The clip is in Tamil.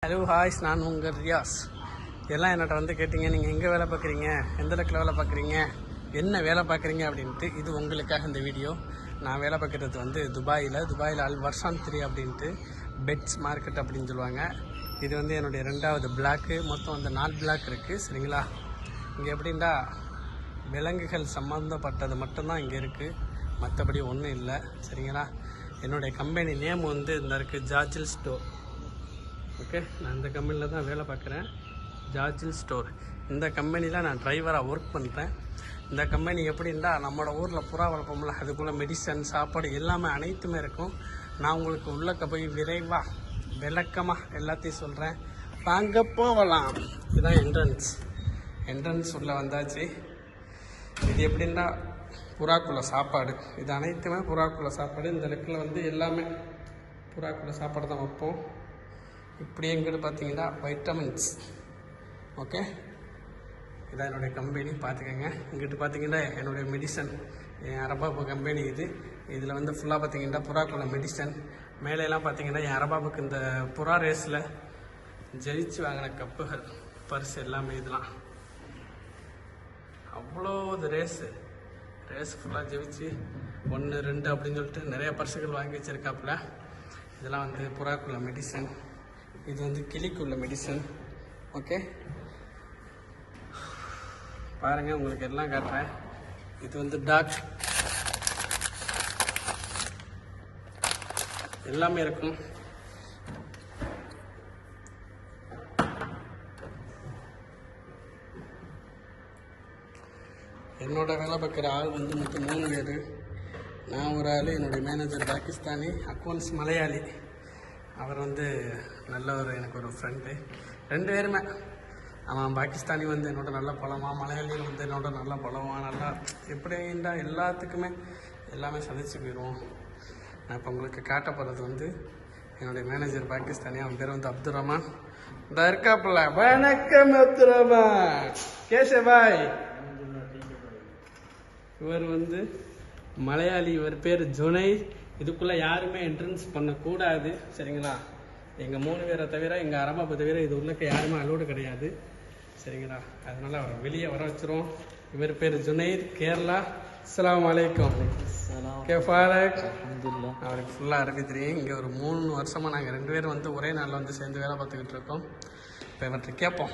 ஹலோ ஹாய்ஸ், நான் உங்கள் ரியாஸ். எல்லாம் என்னட்ட வந்து கேட்டிங்க, நீங்கள் எங்கே வேலை பார்க்குறீங்க, எந்த இடத்துல வேலை பார்க்குறீங்க, என்ன வேலை பார்க்குறீங்க அப்படின்ட்டு. இது உங்களுக்காக இந்த வீடியோ. நான் வேலை பார்க்குறது வந்து துபாயில் அல் வர்ஷான் 3 அப்படின்ட்டு பெட்ஸ் மார்க்கெட் அப்படின்னு சொல்லுவாங்க. இது வந்து என்னுடைய 2வது பிளாக்கு. மொத்தம் வந்து 4 பிளாக் இருக்குது, சரிங்களா. இங்கே எப்படின்னா விலங்குகள் சம்மந்தப்பட்டது மட்டும்தான் இங்கே இருக்குது, மற்றபடி ஒன்றும் இல்லை, சரிங்களா. என்னுடைய கம்பெனி நேம் வந்து இந்த இருக்குது, ஜார்ஜில் ஸ்டோர். ஓகே, நான் இந்த கம்பெனியில் தான் வேலை பார்க்குறேன், ஜார்ஜில் ஸ்டோர். இந்த கம்பெனியில் நான் டிரைவராக ஒர்க் பண்ணுறேன். இந்த கம்பெனி எப்படின்னா, நம்மளோட ஊரில் புறா வளர்ப்போம்ல, அதுக்குள்ளே மெடிசன், சாப்பாடு எல்லாமே அனைத்துமே இருக்கும். நான் உங்களுக்கு உள்ளக்க போய் விரைவாக விளக்கமாக எல்லாத்தையும் சொல்கிறேன், வாங்க போகலாம். இதுதான் என்ட்ரன்ஸ் உள்ளே வந்தாச்சு. இது எப்படின்னா புறாக்குள்ள சாப்பாடு, இது அனைத்துமே புறாக்குள்ள சாப்பாடு. இந்த இடத்துல வந்து எல்லாமே புறாக்குள்ள சாப்பாடு தான் வைப்போம். இப்படி எங்கிட்ட பார்த்தீங்கன்னா வைட்டமின்ஸ். ஓகே, இதான் என்னுடைய கம்பெனி, பார்த்துக்கோங்க. இங்கிட்டு பார்த்தீங்கன்னா என்னுடைய மெடிசன், என் அரபாபு கம்பெனி இது. இதில் வந்து ஃபுல்லாக பார்த்தீங்கன்னா புறாக்குள்ள மெடிசன். மேலையெல்லாம் பார்த்தீங்கன்னா என் அரபாபுக்கு இந்த புறா ரேஸில் ஜெயிச்சு வாங்கின கப்புகள், பர்ஸ் எல்லாமே. இதெல்லாம் அவ்வளோ இது ரேஸ் ஃபுல்லாக ஜெயிச்சு 1, 2 அப்படின்னு சொல்லிட்டு நிறைய பர்ஸுகள் வாங்கி வச்சுருக்காப்புல. இதெல்லாம் வந்து புறாக்குள்ள மெடிசன். இது வந்து கிளிக்குள்ள மெடிசன். ஓகே, பாருங்கள், உங்களுக்கு எல்லாம் காட்டுறேன். இது வந்து டாக், எல்லாமே இருக்கும். என்னோட வேலை பார்க்குற ஆள் வந்து மொத்தம் 3 பேர். நான் ஒரு ஆள், என்னுடைய மேனேஜர் பாகிஸ்தானி, அக்கௌண்ட்ஸ் மலையாளி. அவர் வந்து நல்ல எனக்கு ஒரு ஃப்ரெண்டு. 2 பேருமே, அவன் பாகிஸ்தானி வந்து என்னோட நல்ல பழவான், மலையாளியும் வந்து என்னோட நல்ல பழவான். நல்லா எப்படின்னா எல்லாத்துக்குமே எல்லாமே சந்திச்சு போயிடுவோம். நான் இப்போ உங்களுக்கு காட்ட போகிறது வந்து என்னுடைய மேனேஜர் பாகிஸ்தானி. அவன் பேர் வந்து அப்துல் ரஹ்மான். இந்த இருக்காப்புல, வணக்கம் அப்துல் ரஹ்மான், கேசே பாய். இவர் வந்து மலையாளி, இவர் பேர் ஜுனை. இதுக்குள்ளே யாருமே என்ட்ரன்ஸ் பண்ணக்கூடாது, சரிங்களா. எங்கள் 3 பேரை தவிர, எங்கள் அரபாபை தவிர இது உள்ளக்க யாருமே அலோடு கிடையாது, சரிங்களா. அதனால் அவரை வெளியே வர வச்சுருவோம். இவர் பேர் ஜுனைத், கேரளா. அஸ்ஸலாமு அலைக்கும். கேஃபாலக். அவருக்கு ஃபுல்லாக அரபி தெரியும். இங்கே ஒரு 3 வருஷமாக நாங்கள் 2 பேரும் வந்து ஒரே நாளில் வந்து சேர்ந்து வேலை பார்த்துக்கிட்டு இருக்கோம். இப்போ இவர்கிட்ட கேட்போம்.